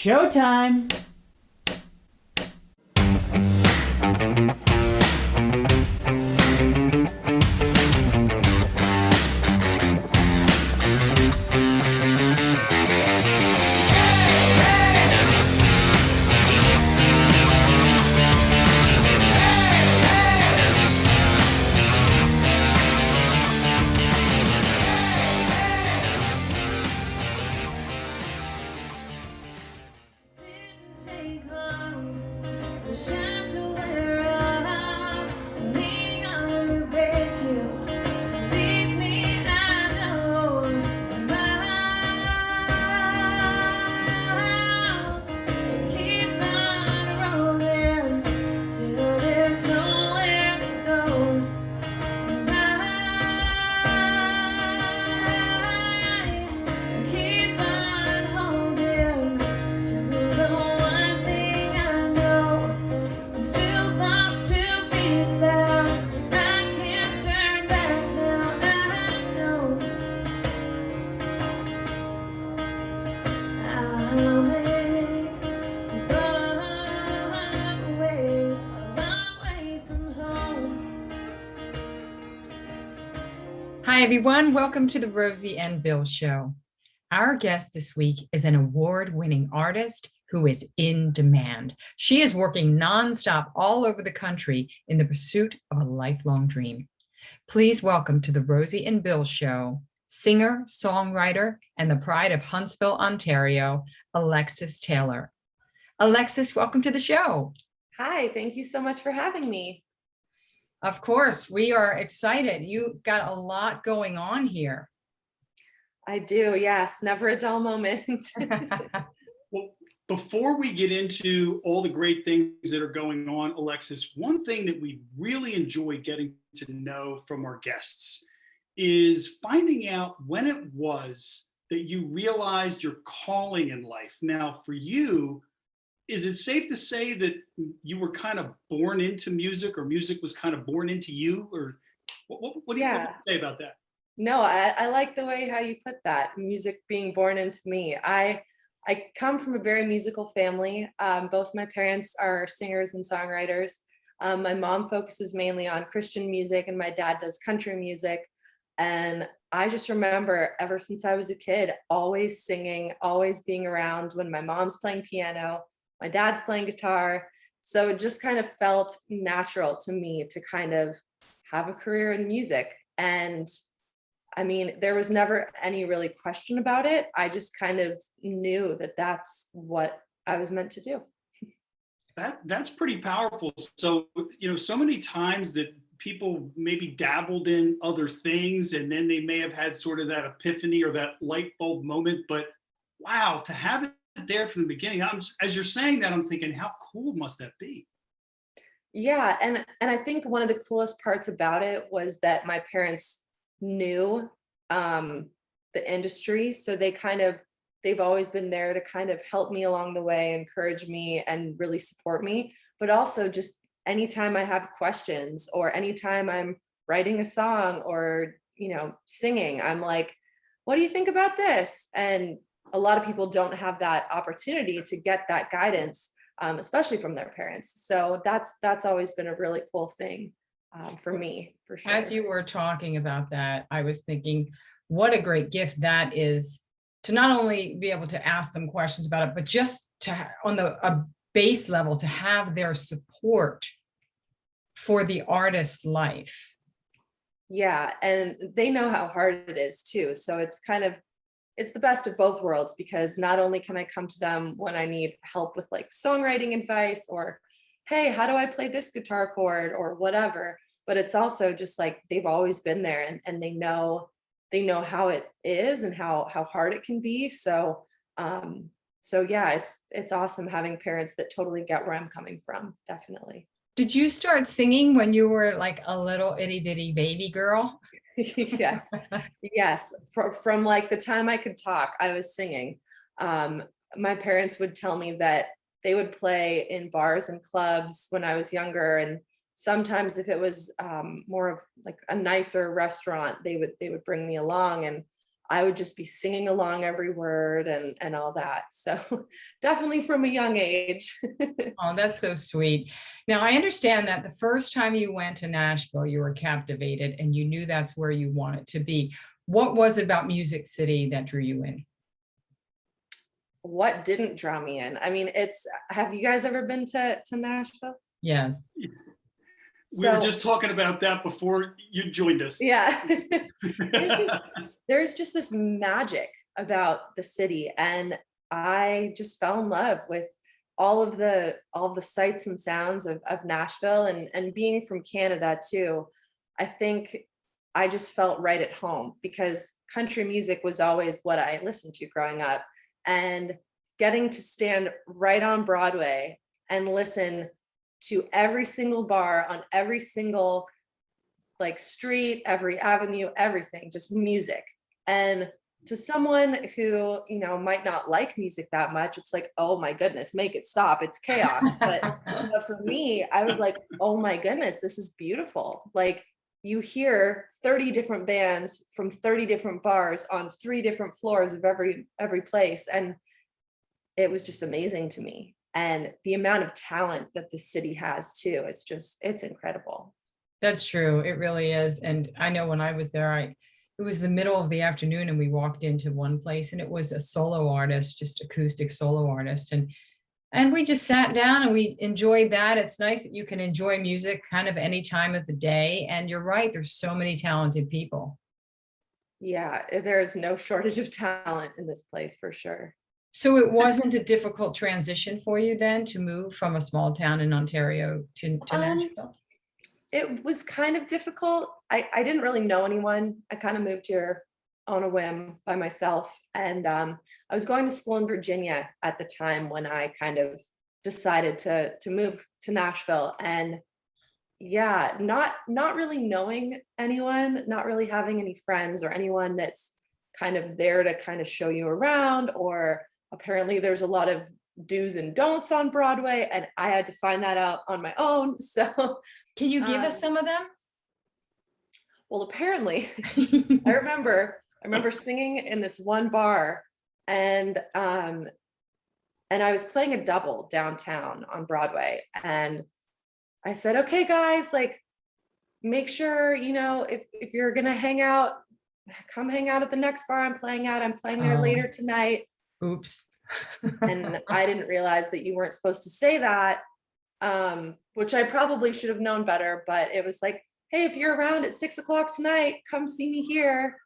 Showtime. Hi, everyone. Welcome to the Rosie and Bill Show. Our guest this week is an award-winning artist who is in demand. She is working nonstop all over the country in the pursuit of a lifelong dream. Please welcome to the Rosie and Bill Show, singer, songwriter, and the pride of Huntsville, Ontario, Alexis Taylor. Alexis, welcome to the show. Hi, thank you so much for having me. Of course, we are excited. You've got a lot going on here. I do, yes. Never a dull moment. Well, before we get into all the great things that are going on, Alexis, one thing that we really enjoy getting to know from our guests is finding out when it was that you realized your calling in life. Now, for you, is it safe to say that you were kind of born into music, or music was kind of born into you? Or what do you say about that? No, I like the way how you put that, music being born into me. I come from a very musical family. Both my parents are singers and songwriters. My mom focuses mainly on Christian music and my dad does country music. And I just remember ever since I was a kid, always singing, always being around when my mom's playing piano, my dad's playing guitar. So it just kind of felt natural to me to kind of have a career in music. And I mean, there was never any really question about it. I just kind of knew that that's what I was meant to do. That's pretty powerful. So, so many times that people maybe dabbled in other things and then they may have had sort of that epiphany or that light bulb moment, but wow, to have it there from the beginning, as you're saying that, I'm thinking, how cool must that be? Yeah, and I think one of the coolest parts about it was that my parents knew the industry, so they've always been there to kind of help me along the way, encourage me, and really support me. But also, just anytime I have questions or anytime I'm writing a song or singing, I'm like, what do you think about this? And a lot of people don't have that opportunity to get that guidance, especially from their parents. So that's always been a really cool thing for me, for sure. As you were talking about that, I was thinking, what a great gift that is, to not only be able to ask them questions about it, but just to, on a base level, to have their support for the artist's life. Yeah, and they know how hard it is too. So it's the best of both worlds, because not only can I come to them when I need help with like songwriting advice or, hey, how do I play this guitar chord or whatever, but it's also just like they've always been there and they know how it is and how hard it can be. So yeah, it's awesome having parents that totally get where I'm coming from. Definitely. Did you start singing when you were like a little itty bitty baby girl? Yes. From like the time I could talk, I was singing. My parents would tell me that they would play in bars and clubs when I was younger, and sometimes if it was more of like a nicer restaurant, they would bring me along. And I would just be singing along every word and all that. So definitely from a young age. Oh, that's so sweet. Now, I understand that the first time you went to Nashville, you were captivated and you knew that's where you wanted to be. What was it about Music City that drew you in? What didn't draw me in? I mean, have you guys ever been to Nashville? Yes. We were So just talking about that before you joined us. yeah, there's just this magic about the city, and I just fell in love with all of the sights and sounds of Nashville, and being from Canada too. I think I just felt right at home because country music was always what I listened to growing up, and getting to stand right on Broadway and listen to every single bar on every single like street, every avenue, everything, just music. And to someone who, might not like music that much, it's like, oh my goodness, make it stop. It's chaos. But for me, I was like, oh my goodness, this is beautiful. Like you hear 30 different bands from 30 different bars on 3 different floors of every place. And it was just amazing to me. And the amount of talent that the city has too, it's incredible. That's true. It really is. And I know when I was there, it was the middle of the afternoon and we walked into one place and it was a solo artist, just acoustic solo artist. And we just sat down and we enjoyed that. It's nice that you can enjoy music kind of any time of the day. And you're right, there's so many talented people. Yeah, there is no shortage of talent in this place for sure. So it wasn't a difficult transition for you then to move from a small town in Ontario to Nashville? It was kind of difficult. I didn't really know anyone. I kind of moved here on a whim by myself. And I was going to school in Virginia at the time when I kind of decided to move to Nashville. And yeah, not really knowing anyone, not really having any friends or anyone that's kind of there to kind of show you around, or apparently there's a lot of do's and don'ts on Broadway, and I had to find that out on my own. So Can you give us some of them? well, apparently I remember singing in this one bar, and I was playing a double downtown on Broadway, and I said, okay guys, like make sure, if you're gonna hang out, come hang out at the next bar I'm playing at. I'm playing there later tonight. Oops. And I didn't realize that you weren't supposed to say that, which I probably should have known better, but it was like, hey, if you're around at 6 o'clock tonight, come see me here.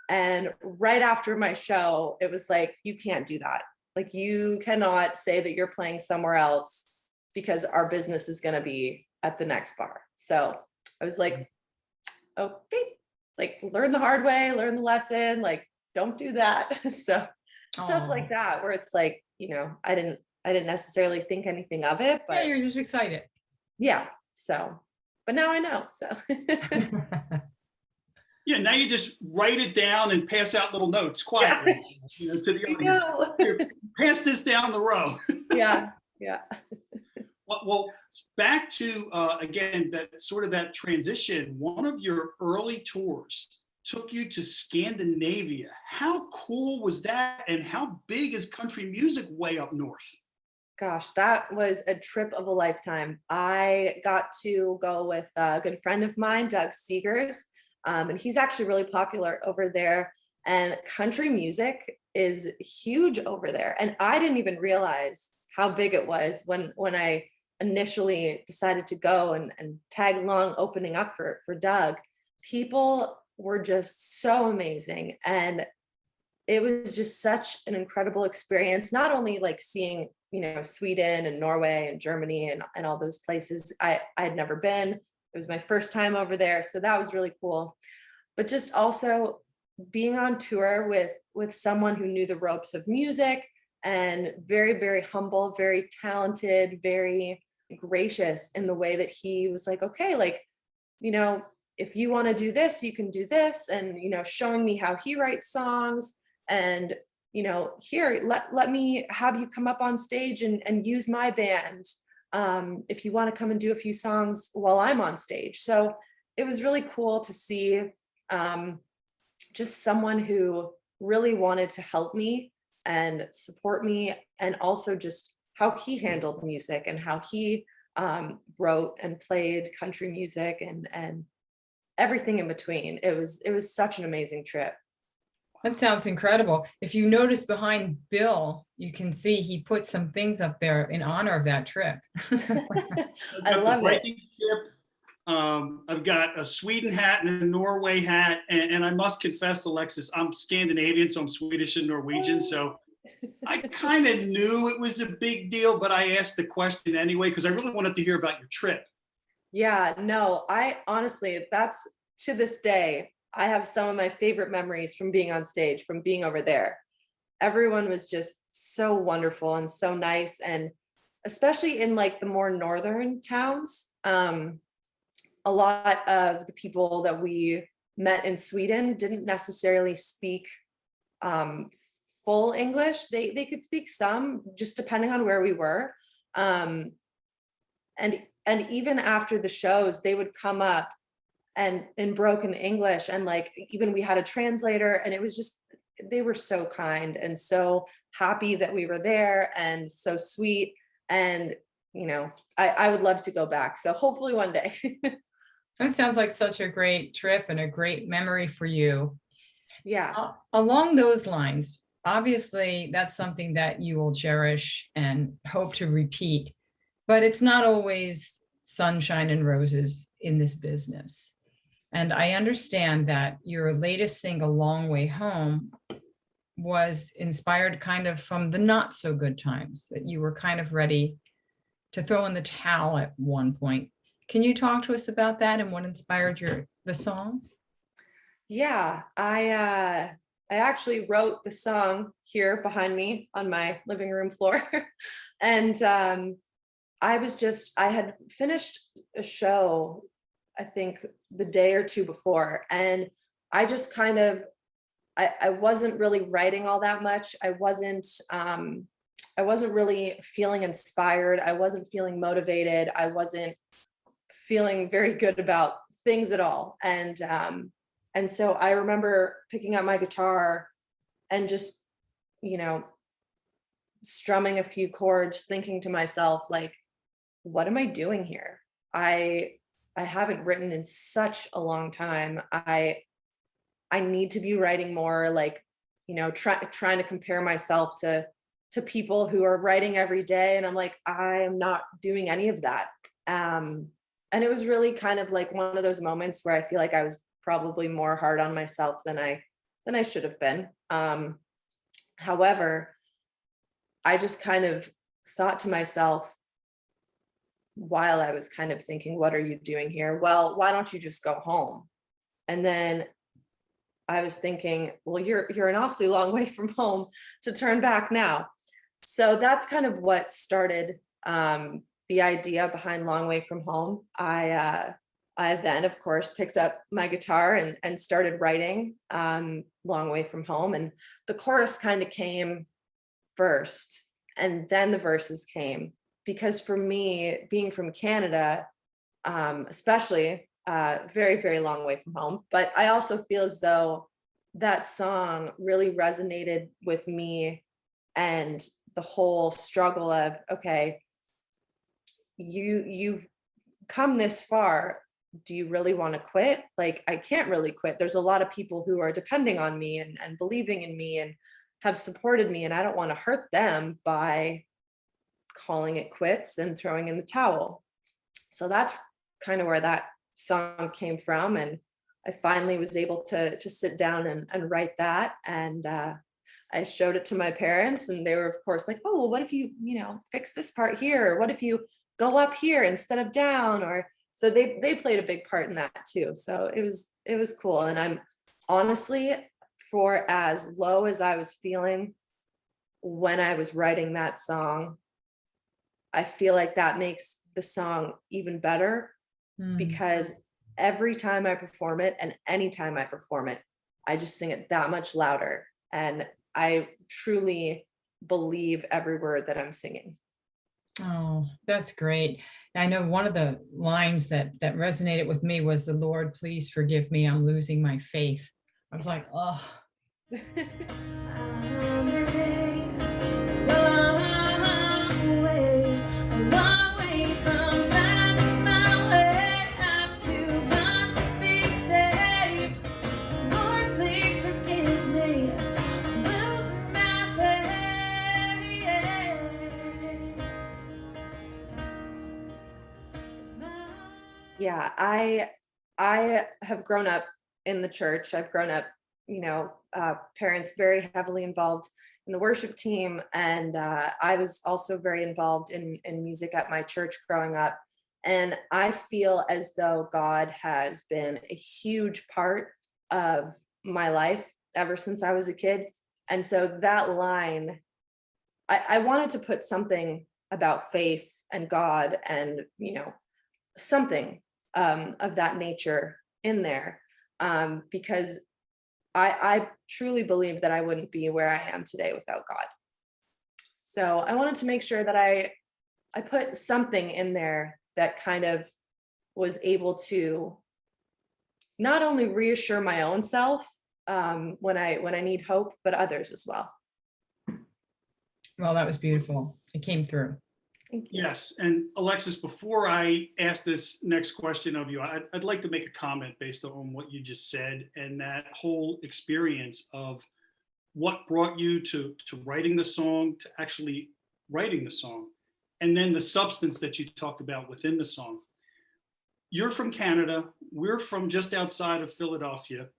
And right after my show, it was like, you can't do that. Like you cannot say that you're playing somewhere else because our business is going to be at the next bar. So I was like, okay, like learn the hard way, learn the lesson, like don't do that. So stuff like that, where it's like, I didn't necessarily think anything of it, but yeah, you're just excited. Yeah. So, but now I know. So Yeah, now you just write it down and pass out little notes quietly to the audience. Here, pass this down the row. Yeah. Well, back to again that transition. One of your early tours took you to Scandinavia. How cool was that? And how big is country music way up north? Gosh, that was a trip of a lifetime. I got to go with a good friend of mine, Doug Seegers, and he's actually really popular over there. And country music is huge over there. And I didn't even realize how big it was when I initially decided to go and tag along opening up for Doug. People were just so amazing. And it was just such an incredible experience, not only like seeing, Sweden and Norway and Germany and all those places I'd never been. It was my first time over there. So that was really cool. But just also being on tour with someone who knew the ropes of music and very, very humble, very talented, very gracious in the way that he was like, okay, like, if you want to do this, you can do this. And, showing me how he writes songs and, here, let me have you come up on stage and use my band. If you want to come and do a few songs while I'm on stage. So it was really cool to see just someone who really wanted to help me and support me, and also just how he handled music and how he wrote and played country music and everything in between. It was such an amazing trip. That sounds incredible. If you notice behind Bill, you can see he put some things up there in honor of that trip. I've I got love the it. Viking ship. I've got a Sweden hat and a Norway hat. And I must confess, Alexis, I'm Scandinavian, so I'm Swedish and Norwegian. So I kind of knew it was a big deal, but I asked the question anyway, because I really wanted to hear about your trip. Yeah, no, I honestly, that's to this day, I have some of my favorite memories from being on stage, from being over there. Everyone was just so wonderful and so nice. And especially in like the more northern towns, a lot of the people that we met in Sweden didn't necessarily speak full English. They could speak some, just depending on where we were. Um, and even after the shows, they would come up and in broken English, and like even we had a translator, and it was just, they were so kind and so happy that we were there and so sweet. And I would love to go back. So hopefully one day. That sounds like such a great trip and a great memory for you. Yeah. Along those lines, obviously, that's something that you will cherish and hope to repeat, but it's not always sunshine and roses in this business. And I understand that your latest single, Long Way Home, was inspired kind of from the not so good times, that you were kind of ready to throw in the towel at one point. Can you talk to us about that and what inspired the song? Yeah, I actually wrote the song here behind me on my living room floor. And I had finished a show, I think the day or two before, and I just kind of, I wasn't really writing all that much. I wasn't really feeling inspired. I wasn't feeling motivated. I wasn't feeling very good about things at all. And so I remember picking up my guitar and just, strumming a few chords, thinking to myself, like, what am I doing here? I haven't written in such a long time. I need to be writing more, like, trying to compare myself to people who are writing every day. And I'm like, I am not doing any of that. And it was really kind of like one of those moments where I feel like I was probably more hard on myself than I should have been. However, I just kind of thought to myself, while I was kind of thinking, what are you doing here? Well, why don't you just go home? And then I was thinking, well, you're an awfully long way from home to turn back now. So that's kind of what started the idea behind Long Way From Home. I then, of course, picked up my guitar and started writing Long Way From Home. And the chorus kind of came first, and then the verses came. Because for me, being from Canada, especially, very, very long way from home, but I also feel as though that song really resonated with me, and the whole struggle of, okay, you've come this far. Do you really want to quit? Like, I can't really quit. There's a lot of people who are depending on me and believing in me and have supported me, and I don't want to hurt them by calling it quits and throwing in the towel. So that's kind of where that song came from. And I finally was able to sit down and write that. And I showed it to my parents, and they were, of course, like, oh, well, what if you, fix this part here? Or what if you go up here instead of down? Or so they played a big part in that too. So it was cool. And I'm honestly, for as low as I was feeling when I was writing that song, I feel like that makes the song even better, because every time I perform it, and anytime I perform it, I just sing it that much louder. And I truly believe every word that I'm singing. Oh, that's great. I know one of the lines that resonated with me was, "The Lord, please forgive me. I'm losing my faith." I was like, oh, Yeah, I have grown up in the church. I've grown up, parents very heavily involved in the worship team, and I was also very involved in music at my church growing up. And I feel as though God has been a huge part of my life ever since I was a kid. And so that line, I wanted to put something about faith and God and, something of that nature in there, because I truly believe that I wouldn't be where I am today without God. So I wanted to make sure that I put something in there that kind of was able to not only reassure my own self when I need hope, but others as well. Well, that was beautiful. It came through. Thank you. Yes, and Alexis, before I ask this next question of you, I'd like to make a comment based on what you just said and that whole experience of what brought you to writing the song, to actually writing the song, and then the substance that you talked about within the song. You're from Canada. We're from just outside of Philadelphia,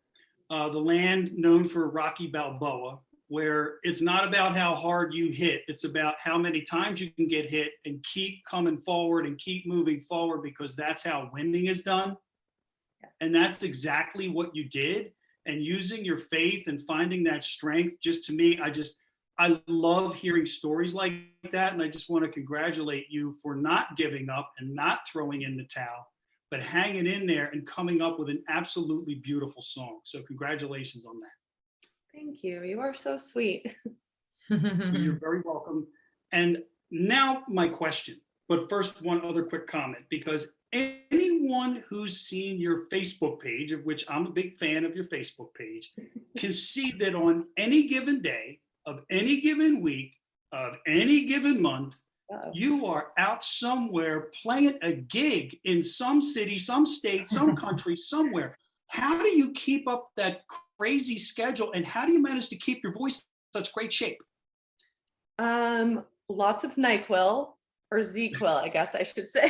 the land known for Rocky Balboa, where it's not about how hard you hit, it's about how many times you can get hit and keep coming forward and keep moving forward, because that's how winning is done. And that's exactly what you did. And using your faith and finding that strength, just to me, I love hearing stories like that. And I just want to congratulate you for not giving up and not throwing in the towel, but hanging in there and coming up with an absolutely beautiful song. So congratulations on that. Thank you. You are so sweet. You're very welcome. And now my question, but first one other quick comment, because anyone who's seen your Facebook page, of which I'm a big fan of your Facebook page, can see that on any given day of any given week of any given month, you are out somewhere playing a gig in some city, some state, some country, somewhere. How do you keep up that crazy schedule, and how do you manage to keep your voice in such great shape? Lots of NyQuil, or ZQuil, I guess I should say.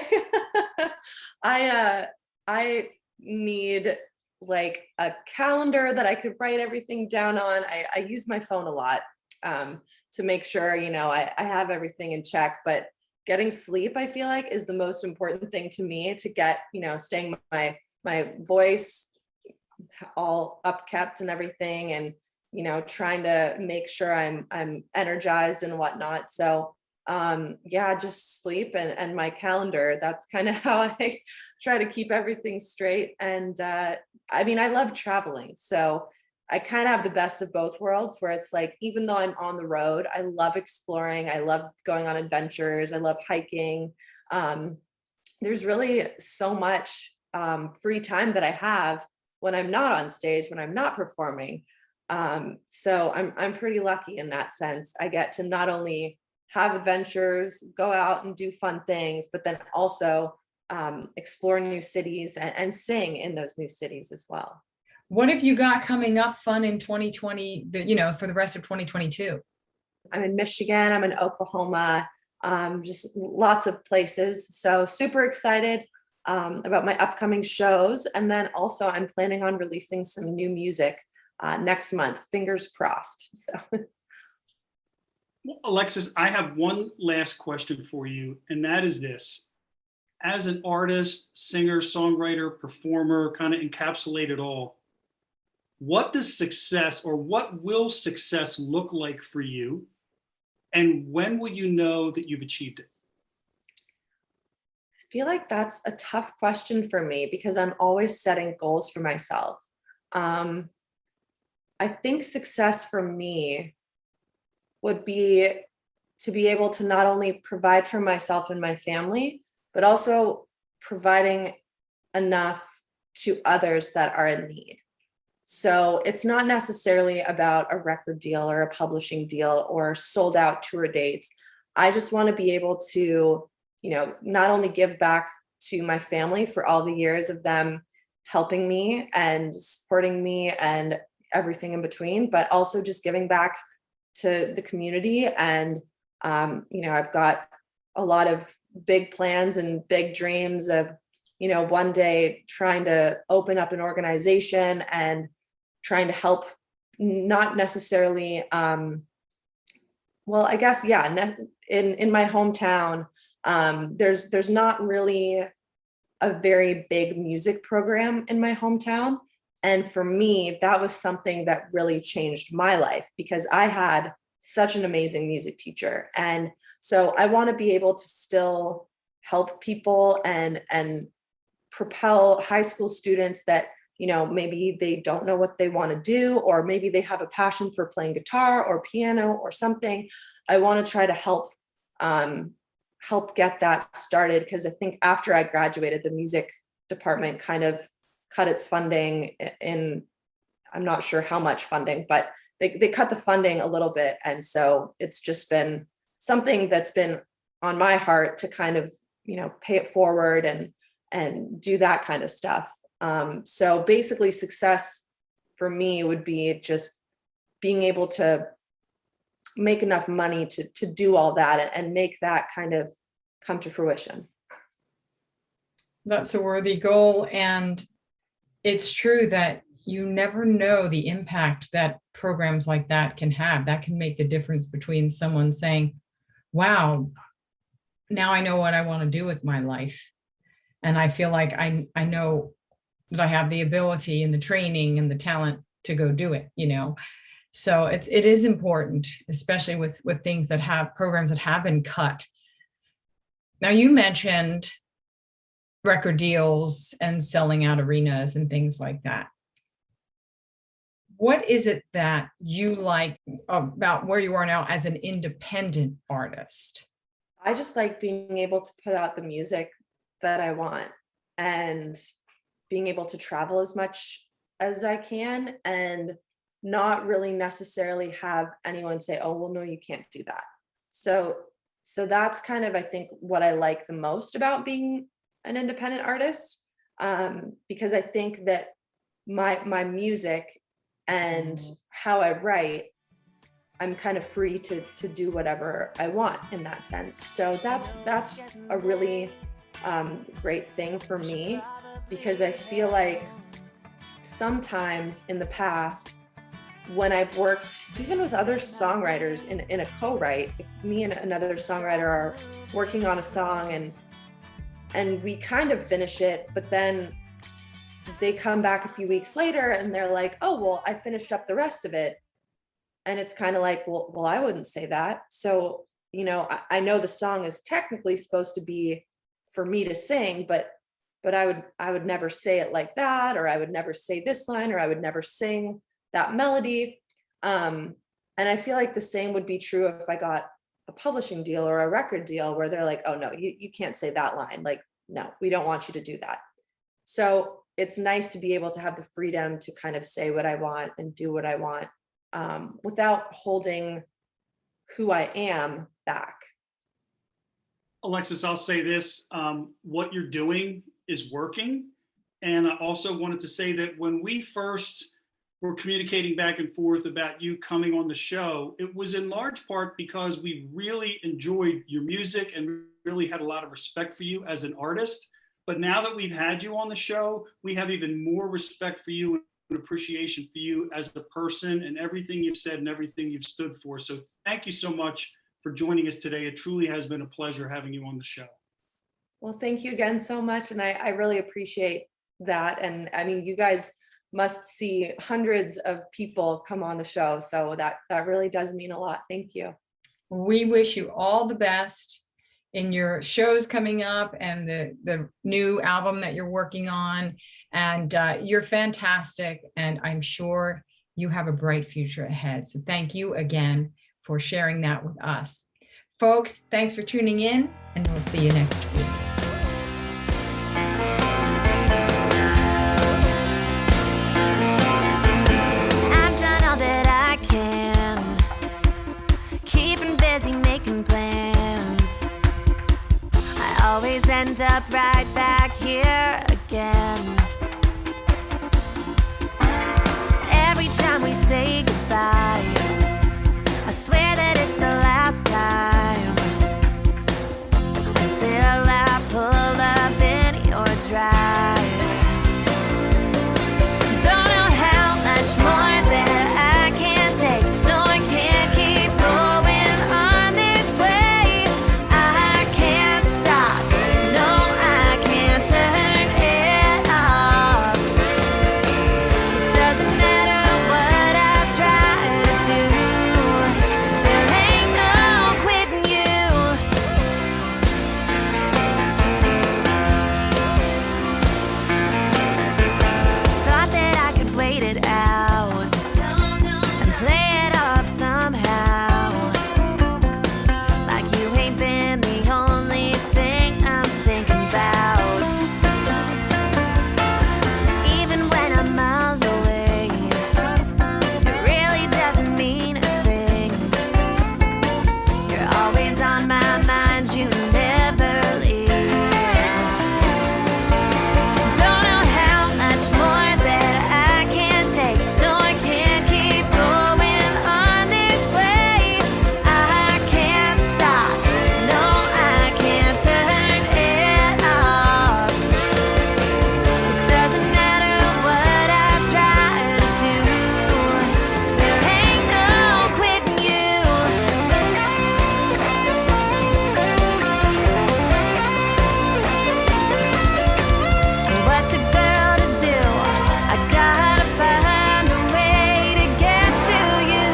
I need like a calendar that I could write everything down on. I use my phone a lot to make sure, I have everything in check, but getting sleep, I feel like, is the most important thing to me, to get, staying my voice all upkept and everything, and trying to make sure I'm energized and whatnot. So just sleep and my calendar. That's kind of how I try to keep everything straight. And I love traveling, so I kind of have the best of both worlds, where it's like, even though I'm on the road, I love exploring, I love going on adventures, I love hiking. There's really so much free time that I have when I'm not on stage, when I'm not performing. So I'm pretty lucky in that sense. I get to not only have adventures, go out and do fun things, but then also explore new cities and sing in those new cities as well. What have you got coming up fun in 2020, for the rest of 2022? I'm in Michigan, I'm in Oklahoma, just lots of places. So super excited about my upcoming shows. And then also I'm planning on releasing some new music next month, fingers crossed. So, well, Alexis, I have one last question for you, and that is this. As an artist, singer, songwriter, performer, kind of encapsulate it all, what does success, or what will success look like for you? And when will you know that you've achieved it? I feel like that's a tough question for me, because I'm always setting goals for myself. I think success for me would be to be able to not only provide for myself and my family, but also providing enough to others that are in need. So it's not necessarily about a record deal or a publishing deal or sold out tour dates. I just want to be able to, not only give back to my family for all the years of them helping me and supporting me and everything in between, but also just giving back to the community. And, I've got a lot of big plans and big dreams of, one day trying to open up an organization and trying to help, not necessarily, in my hometown, there's not really a very big music program in my hometown. And for me, that was something that really changed my life because I had such an amazing music teacher. And so I want to be able to still help people and propel high school students that, maybe they don't know what they want to do, or maybe they have a passion for playing guitar or piano or something. I want to try to help get that started. Because I think after I graduated, the music department kind of cut its funding in, I'm not sure how much funding, but they cut the funding a little bit. And so it's just been something that's been on my heart to kind of, pay it forward and do that kind of stuff. So basically success for me would be just being able to make enough money to do all that and make that kind of come to fruition. That's a worthy goal. And it's true that you never know the impact that programs like that can have. That can make the difference between someone saying, wow, now I know what I want to do with my life. And I feel like I know that I have the ability and the training and the talent to go do it, So it is important, especially with things that have programs that have been cut. Now, you mentioned record deals and selling out arenas and things like that. What is it that you like about where you are now as an independent artist? I just like being able to put out the music that I want and being able to travel as much as I can and not really necessarily have anyone say, oh, well, no, you can't do that. So that's kind of, I think, what I like the most about being an independent artist, because I think that my music and how I write, I'm kind of free to do whatever I want in that sense. So that's a really great thing for me, because I feel like sometimes in the past, when I've worked even with other songwriters in a co-write, if me and another songwriter are working on a song and we kind of finish it, but then they come back a few weeks later and they're like, oh, well, I finished up the rest of it. And it's kind of like, well, I wouldn't say that. So, I know the song is technically supposed to be for me to sing, but I would never say it like that, or I would never say this line, or I would never sing that melody. And I feel like the same would be true if I got a publishing deal or a record deal where they're like, oh no, you can't say that line. Like, no, we don't want you to do that. So it's nice to be able to have the freedom to kind of say what I want and do what I want, without holding who I am back. Alexis, I'll say this, what you're doing is working. And I also wanted to say that when we first were communicating back and forth about you coming on the show, it was in large part because we really enjoyed your music and really had a lot of respect for you as an artist. But now that we've had you on the show, we have even more respect for you and appreciation for you as a person and everything you've said and everything you've stood for. So thank you so much for joining us today. It truly has been a pleasure having you on the show. Well, thank you again so much. And I really appreciate that. And I mean, you guys must see hundreds of people come on the show. So that really does mean a lot. Thank you. We wish you all the best in your shows coming up and the new album that you're working on. And you're fantastic. And I'm sure you have a bright future ahead. So thank you again for sharing that with us. Folks, thanks for tuning in, and we'll see you next week. always end up right back here again. Every time we say goodbye, I swear that it's the last time, until I pull up in your drive. Don't know how much more that I can take. No, I can't keep going on this way. I can't stop. No, I can't turn it off. It doesn't matter what I try to do. There ain't no quitting you. Thought that I could wait it out and play it off somehow, like you ain't been the only thing I'm thinking about. Even when I'm miles away, it really doesn't mean a thing. You're always on my mind, you never leave. Don't know how much more that I can take. No, I can't keep going on this way. I can't stop. No, I can't turn it off. It doesn't matter what I try to do. There ain't no quitting you. What's a girl to do? I gotta find a way to get to you.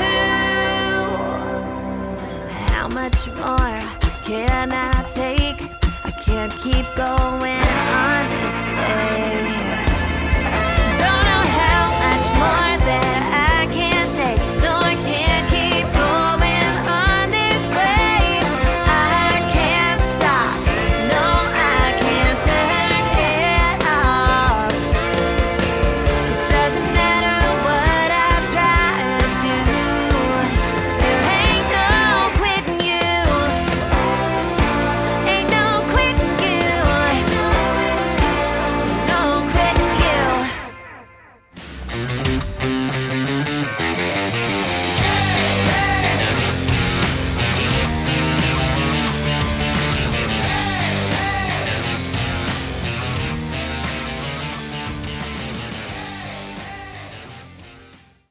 How much more can I take? I can't keep going